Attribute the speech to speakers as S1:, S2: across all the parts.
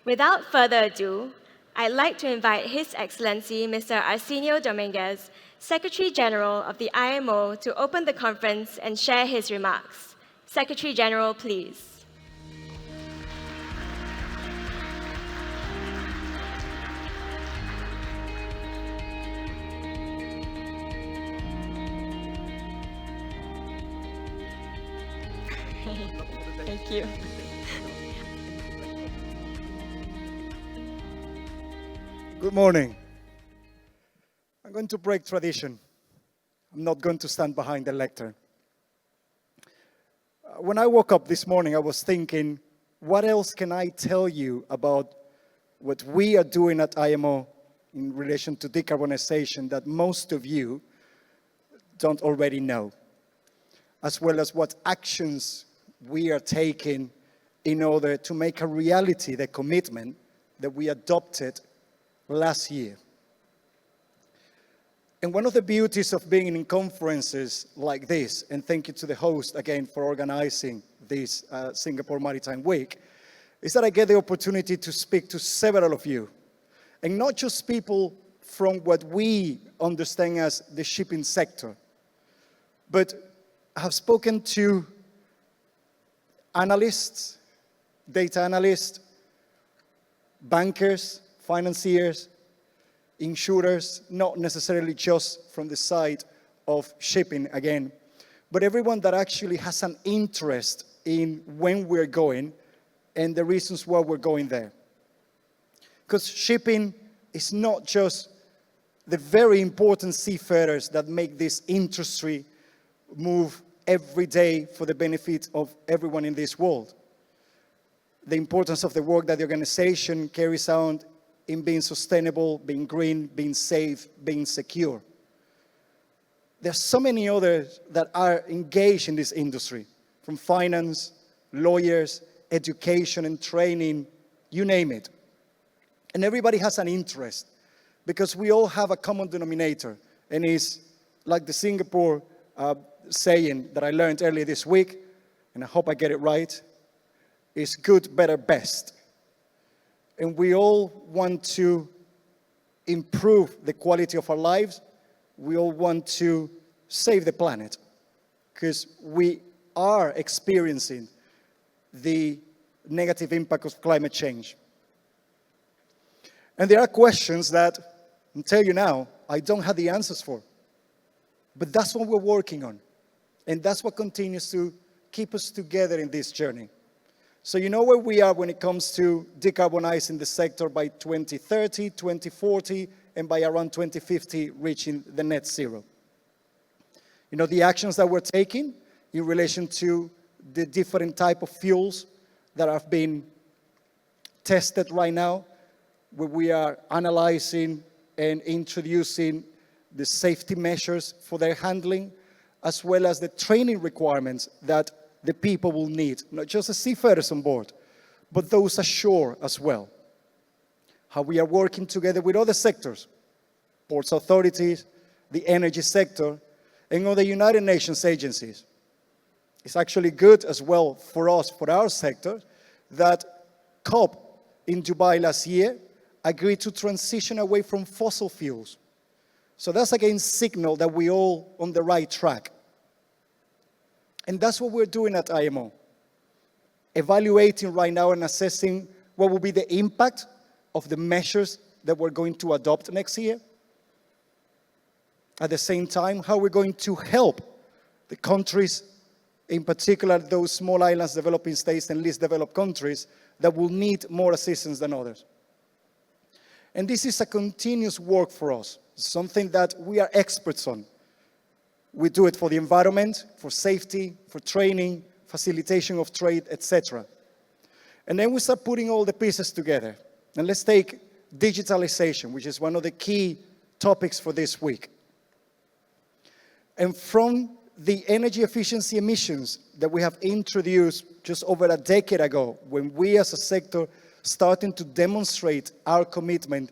S1: Without further ado, I'd like to invite His Excellency Mr. Arsenio Dominguez, Secretary General of the IMO, to open the conference and share his remarks. Secretary General, please. Thank you.
S2: Good morning. I'm going to break tradition. I'm not going to stand behind the lectern. When I woke up this morning, I was thinking, what else can I tell you about what we are doing at IMO in relation to decarbonization that most of you don't already know, as well as what actions we are taking in order to make a reality the commitment that we adopted last year. And one of the beauties of being in conferences like this, and thank you to the host again for organizing this Singapore Maritime Week, is that I get the opportunity to speak to several of you. And not just people from what we understand as the shipping sector, but I have spoken to analysts, data analysts, bankers, financiers, insurers, not necessarily just from the side of shipping again, but everyone that actually has an interest in when we're going and the reasons why we're going there. Because shipping is not just the very important seafarers that make this industry move every day for the benefit of everyone in this world. The importance of the work that the organization carries out in being sustainable, being green, being safe, being secure. There's so many others that are engaged in this industry, from finance, lawyers, education and training, you name it. And everybody has an interest because we all have a common denominator, and it's like the Singapore saying that I learned earlier this week, and I hope I get it right, is good, better, best. And we all want to improve the quality of our lives. We all want to save the planet because we are experiencing the negative impact of climate change. And there are questions that, I'll tell you now, I don't have the answers for. But that's what we're working on. And that's what continues to keep us together in this journey. So you know where we are when it comes to decarbonizing the sector by 2030, 2040, and by around 2050 reaching the net zero. You know the actions that we're taking in relation to the different type of fuels that have been tested right now, where we are analyzing and introducing the safety measures for their handling, as well as the training requirements that the people will need, not just the seafarers on board, but those ashore as well. How we are working together with other sectors, ports authorities, the energy sector, and other United Nations agencies. It's actually good as well for us, for our sector, that COP in Dubai last year agreed to transition away from fossil fuels. So that's again signal that we're all on the right track. And that's what we're doing at IMO. Evaluating right now and assessing what will be the impact of the measures that we're going to adopt next year. At the same time, how we're going to help the countries, in particular those small islands, developing states and least developed countries that will need more assistance than others. And this is a continuous work for us, something that we are experts on. We do it for the environment, for safety, for training, facilitation of trade, etc. And then we start putting all the pieces together. And let's take digitalization, which is one of the key topics for this week. And from the energy efficiency emissions that we have introduced just over a decade ago, when we as a sector starting to demonstrate our commitment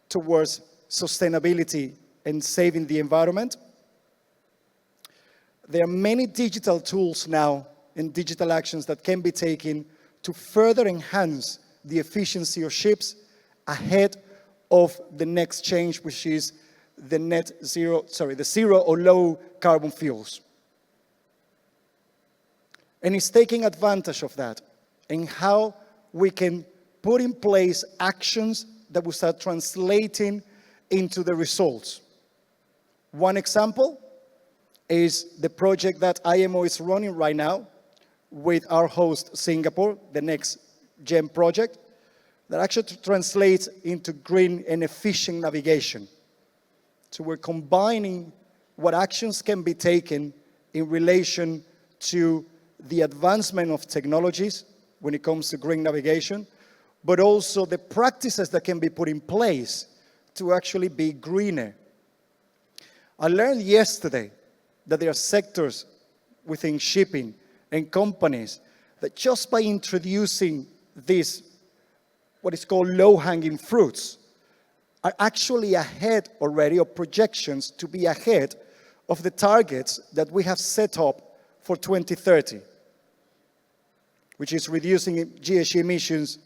S2: towards sustainability and saving the environment, there are many digital tools now and digital actions that can be taken to further enhance the efficiency of ships ahead of the next change, which is the zero or low carbon fuels. And it's taking advantage of that and how we can put in place actions that will start translating into the results. One example is the project that IMO is running right now with our host Singapore, the next GEM project, that actually translates into green and efficient navigation. So we're combining what actions can be taken in relation to the advancement of technologies when it comes to green navigation, but also the practices that can be put in place to actually be greener. I learned yesterday that there are sectors within shipping and companies that just by introducing these, what is called low-hanging fruits, are actually ahead already of projections to be ahead of the targets that we have set up for 2030, which is reducing GHG emissions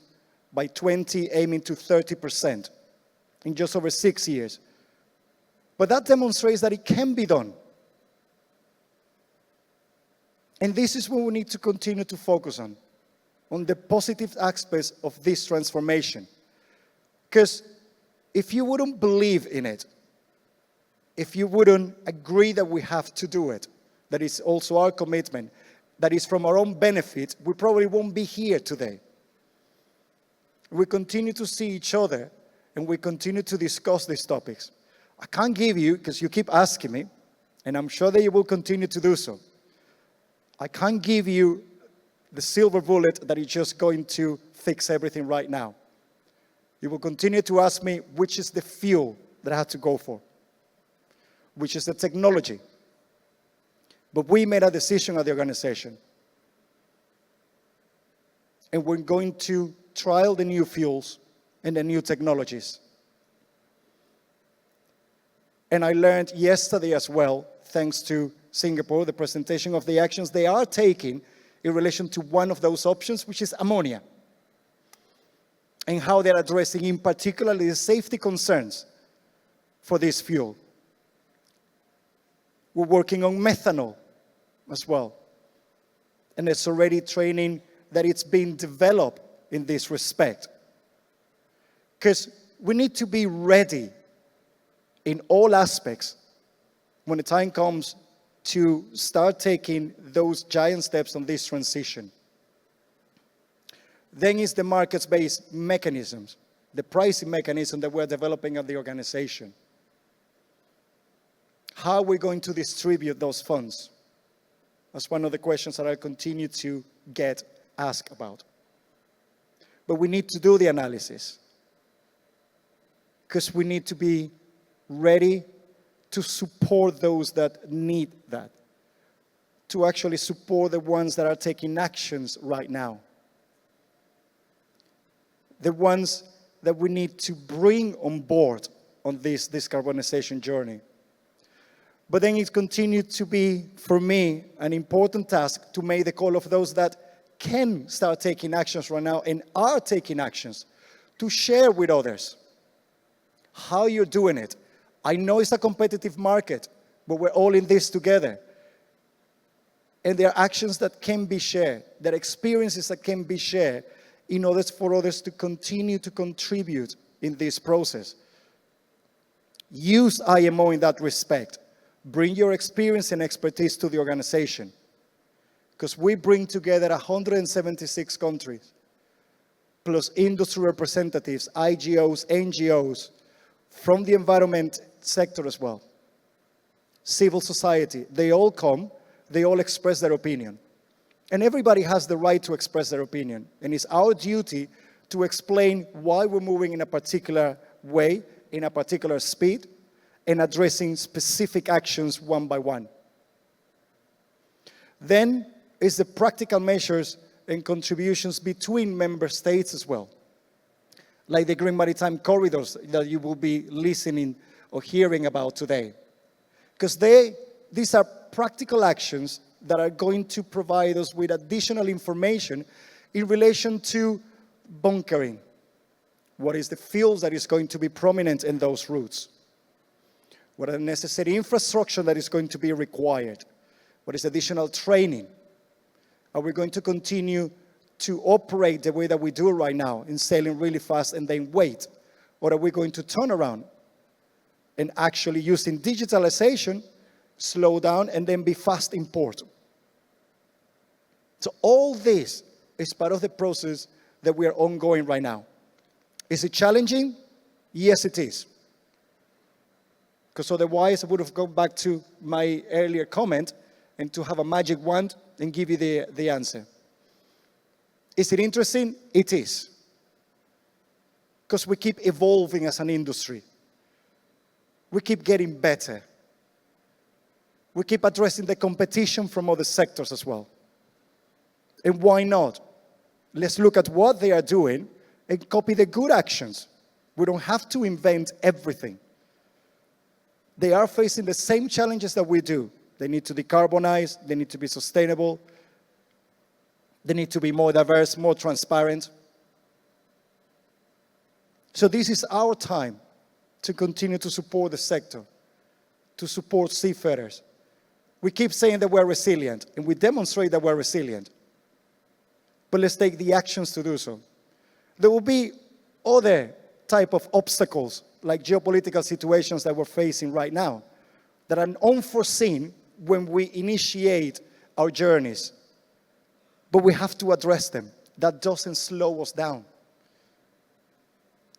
S2: by 20, aiming to 30% in just over 6 years. But that demonstrates that it can be done. And this is what we need to continue to focus on the positive aspects of this transformation. Because if you wouldn't believe in it, if you wouldn't agree that we have to do it, that is also our commitment, that is from our own benefit, we probably won't be here today. We continue to see each other and we continue to discuss these topics. I can't give you, because you keep asking me, and I'm sure that you will continue to do so. I can't give you the silver bullet that is just going to fix everything right now. You will continue to ask me which is the fuel that I have to go for, which is the technology. But we made a decision at the organization. And we're going to trial the new fuels and the new technologies. And I learned yesterday as well, thanks to Singapore, the presentation of the actions they are taking in relation to one of those options, which is ammonia, and how they're addressing in particular the safety concerns for this fuel. We're working on methanol as well. And there's already training that it's being developed in this respect. Because we need to be ready in all aspects when the time comes to start taking those giant steps on this transition. Then is the markets-based mechanisms, the pricing mechanism that we're developing at the organization. How are we going to distribute those funds? That's one of the questions that I continue to get asked about. But we need to do the analysis, because we need to be ready to support those that need that, to actually support the ones that are taking actions right now, the ones that we need to bring on board on this decarbonization journey. But then it continued to be, for me, an important task to make the call of those that can start taking actions right now and are taking actions, to share with others how you're doing it. I know it's a competitive market, but we're all in this together. And there are actions that can be shared, there are experiences that can be shared in order for others to continue to contribute in this process. Use IMO in that respect. Bring your experience and expertise to the organization. Because we bring together 176 countries, plus industry representatives, IGOs, NGOs, from the environment sector as well. Civil society, they all come, they all express their opinion. And everybody has the right to express their opinion. And it's our duty to explain why we're moving in a particular way, in a particular speed, and addressing specific actions one by one. Then is the practical measures and contributions between member states as well, like the Green Maritime Corridors that you will be listening or hearing about today. Because these are practical actions that are going to provide us with additional information in relation to bunkering? What is the fuels that is going to be prominent in those routes? What are the necessary infrastructure that is going to be required? What is additional training? Are we going to continue to operate the way that we do right now, in sailing really fast and then wait? Or are we going to turn around and actually, using digitalization, slow down and then be fast in port? So all this is part of the process that we are ongoing right now. Is it challenging? Yes, it is. Because otherwise, I would have gone back to my earlier comment and to have a magic wand and give you the answer. Is it interesting? It is. Because we keep evolving as an industry. We keep getting better. We keep addressing the competition from other sectors as well. And why not? Let's look at what they are doing and copy the good actions. We don't have to invent everything. They are facing the same challenges that we do. They need to decarbonize, they need to be sustainable, they need to be more diverse, more transparent. So this is our time to continue to support the sector, to support seafarers. We keep saying that we're resilient, and we demonstrate that we're resilient. But let's take the actions to do so. There will be other type of obstacles, like geopolitical situations that we're facing right now, that are unforeseen when we initiate our journeys. But we have to address them. That doesn't slow us down.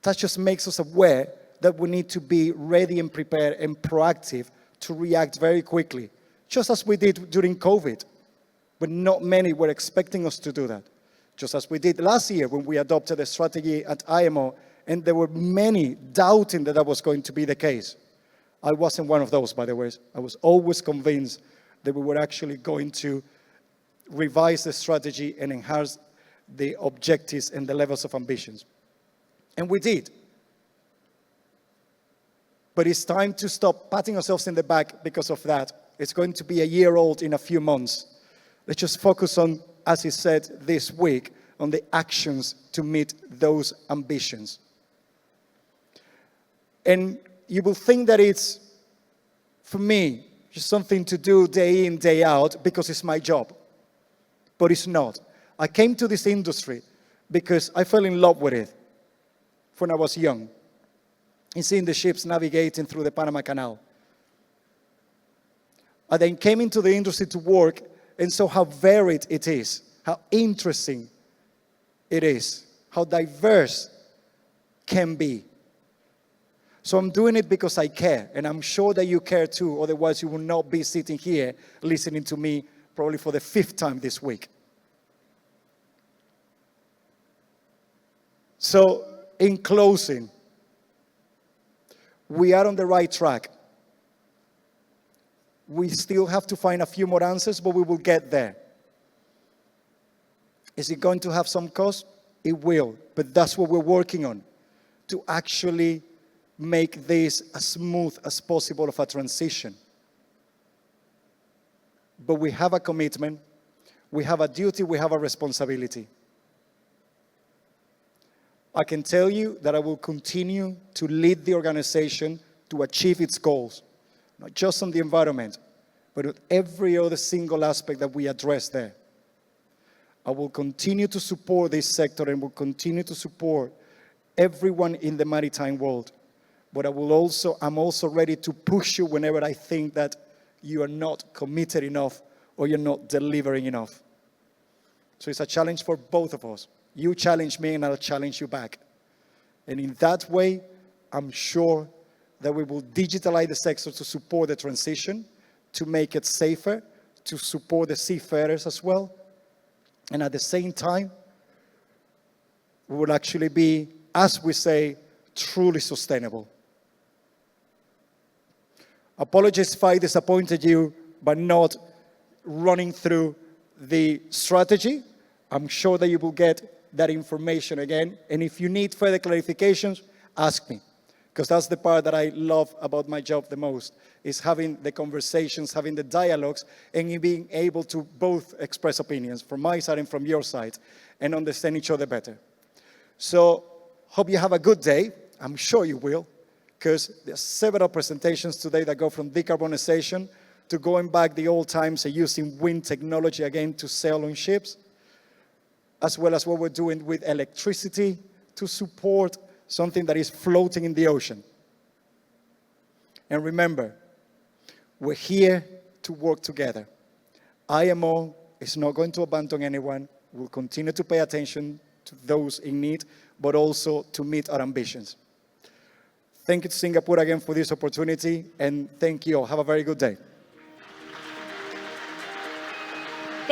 S2: That just makes us aware that we need to be ready and prepared and proactive to react very quickly, just as we did during COVID. But not many were expecting us to do that. Just as we did last year when we adopted a strategy at IMO, and there were many doubting that that was going to be the case. I wasn't one of those, by the way. I was always convinced that we were actually going to revise the strategy and enhance the objectives and the levels of ambitions. And we did. But it's time to stop patting ourselves in the back because of that. It's going to be a year old in a few months. Let's just focus on, as he said this week, on the actions to meet those ambitions. And you will think that it's, for me, just something to do day in, day out, because it's my job. But it's not. I came to this industry because I fell in love with it when I was young, and seeing the ships navigating through the Panama Canal. I then came into the industry to work and saw how varied it is, how interesting it is, how diverse can be. So I'm doing it because I care, and I'm sure that you care too, otherwise you will not be sitting here listening to me probably for the 5th time this week. So, in closing, we are on the right track. We still have to find a few more answers, but we will get there. Is it going to have some cost? It will, but that's what we're working on, to actually make this as smooth as possible of a transition. But we have a commitment, we have a duty, we have a responsibility. I can tell you that I will continue to lead the organization to achieve its goals, not just on the environment, but with every other single aspect that we address there. I will continue to support this sector and will continue to support everyone in the maritime world. But I'm also ready to push you whenever I think that you are not committed enough or you're not delivering enough. So it's a challenge for both of us. You challenge me and I'll challenge you back. And in that way, I'm sure that we will digitalize the sector to support the transition, to make it safer, to support the seafarers as well. And at the same time, we will actually be, as we say, truly sustainable. Apologies if I disappointed you by not running through the strategy. I'm sure that you will get that information again. And if you need further clarifications, ask me. Because that's the part that I love about my job the most, is having the conversations, having the dialogues, and being able to both express opinions from my side and from your side, and understand each other better. So hope you have a good day. I'm sure you will, because there's several presentations today that go from decarbonization to going back the old times and using wind technology again to sail on ships, as well as what we're doing with electricity to support something that is floating in the ocean. And remember, we're here to work together. IMO is not going to abandon anyone. We'll continue to pay attention to those in need, but also to meet our ambitions. Thank you to Singapore again for this opportunity, and thank you all. Have a very good day.